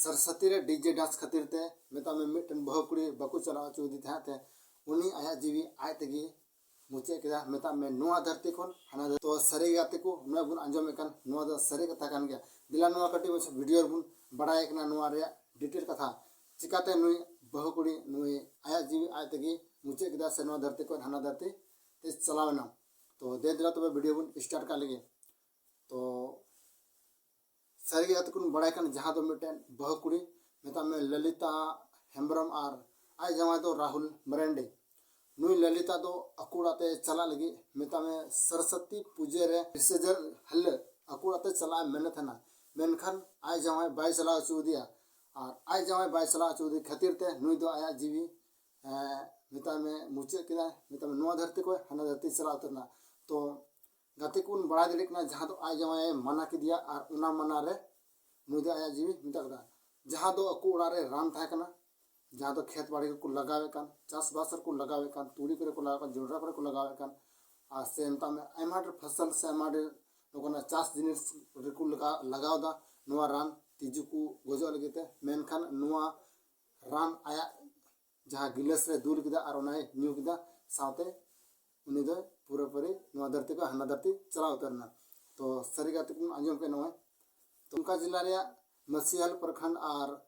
सरस्वती रे DJ dance खातिर ते मेता में मिटन बहु कुड़ी बाकू चला चुदी थे उनी आया जीवी आय तेगी मुचे केदा मेता में नुआ धरती कोन हना तो सरे गाते को नुआ बुन अंजम एकान नुआ द सरे कथा कान गया दिला नुआ कटी बस वीडियो बुन बड़ाय कना नुआ रे डिटेल कथा चिकाते नुई बहु कुड़ी नुई आया जीवी आय तेगी मुचे केदा से नुआ धरती कोन हना धरती ते चलावना तो दे दिला तो वीडियो बुन स्टार्ट कर लगे तो सरे गाते कुन बड़ाय कान जहां तो मिटन बहु कुड़ी मेता में ललिता हेम्ब्रम आर आय जमा तो राहुल मरेंडे नुई ललिता दो अकुड़ाते चला लगी मेता में सरस्वती पूजे रे विसर्जन हल अकुड़ाते चला मेहनत है ना मेनखान आय जमा बाई चला चुदिया और आय जमा बाई चला चुदी खातिर ते नुई दो आया जीवी मेता में मुचे किदा मेता में नुआ धरती को हना धरती चला उतरना तो गाते कुन बड़ा दिलिक ना जहां तो आय जमा मना की दिया और उना मना रे नुई दो आया जीवी मेता कदा जहां दो अकुड़ा रे रान था कना जहाँ तो खेत बाड़ी को लगावे कान चाष बास को लगावे कान तुड़ी करे को लगावे जोड़ा करे को लगावे कान आ से एंता में आयमाड फसल से आयमाड लोगों चाष जिनिस को लगाव दा नुआ रान तिजु को गोजो लगते मेनखान नुआ रान आया जहाँ गिलास रे दूर किदा और उनाय न्यू किदा साथे उनी दो पूरा पूरी नुआ धरती को हना धरती चला उतरना तो सरी गाते को अंजम के नोय तो उनका जिला रे मसियाल प्रखंड और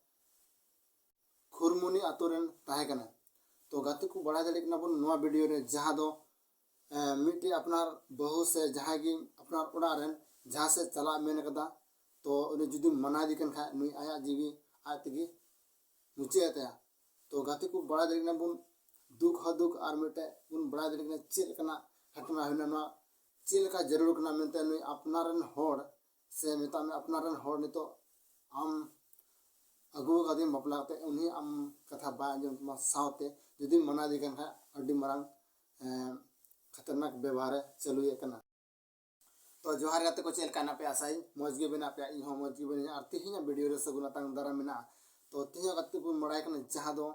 खुरमुनी आतोरेन ताहेकना तो गाते को बड़ा दड़े कना बन नोआ वीडियो रे जहां दो मिट्टी अपनार बहु से जहां की अपनार उड़ा रेन जहां से चला मेन कदा तो उनी जुदी मना दिकन खा नुई आया जीवी आतगी मुचे आते तो गाते को बड़ा दड़े कना बन दुख दुख और मिटे बन बड़ा दड़े कना चेल कना घटना हुना नोआ चेल का जरूर कना मेनते नुई अपनारन होड़ से मेता में अपनारन होड़ नि तो आम अगु गदी बपलाते उन्हीं आम कथा बाजम सावते जुदी मना दिकन खा अड्डी मरंग खतरनाक व्यवहार चलुए कना तो जोहार गाते को चेल काना पे आसाई मौज गे बना पे इहो मौज गे बना आरती हिना वीडियो रे सगुना तंग दरा मिना तो तिया गाते को मड़ाय कना जहां दो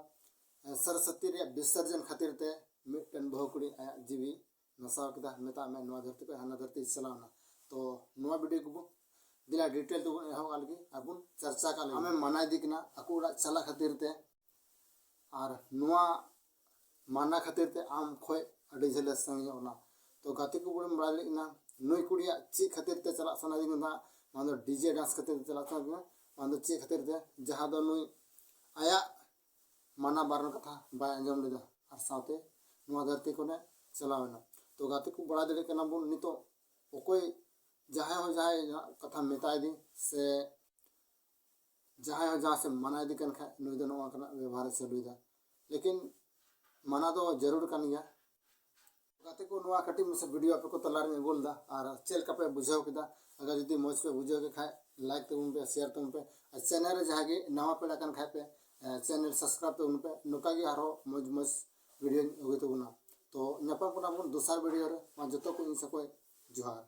सरस्वती रे विसर्जन खातिर ते मिटन बहुकुड़ी आया जीवी नसाव किदा मेता में नवा धरती पे हना धरती चलावना तो नवा वीडियो को दिला डिटेल तो एहो अलगी अबुन चर्चा का हमें मना दिकना अकुड़ा चला खातिर ते और नुआ माना खातिर ते आम खोय अडी झले संगना तो गाते को बड़े बड़ा लेना नुई कुड़िया ची खातिर ते चला सना दिना मानो डीजे डांस खातिर चला सना मानो ची खातिर ते जहां दो नुई आया माना बारन कथा बाय अंजम लेदा और साथे नुआ धरती को ने चलावना तो गाते को बड़ा दड़े कना बुन नितो ओकोय जहाँ हो जाए कथा मेताय दी से जहाँ हो जहाँ से मना दी कन खा नुई दो नवा कना व्यवहार से लुईदा लेकिन मना तो जरूर कन गया गाते को नवा कटी में से वीडियो पे को तलार में बोल दा और चेल का पे बुझाव किदा अगर यदि मौज पे बुझाव के खाए लाइक तो उन पे शेयर तो उन पे चैनल जहाँ के नवा पे कन खाए पे चैनल सब्सक्राइब तो उन पे नुका की आरो मौज मौज वीडियो होगे तो गुना तो नपा को ना दूसरा वीडियो रे जो तो को इन सको जोहार।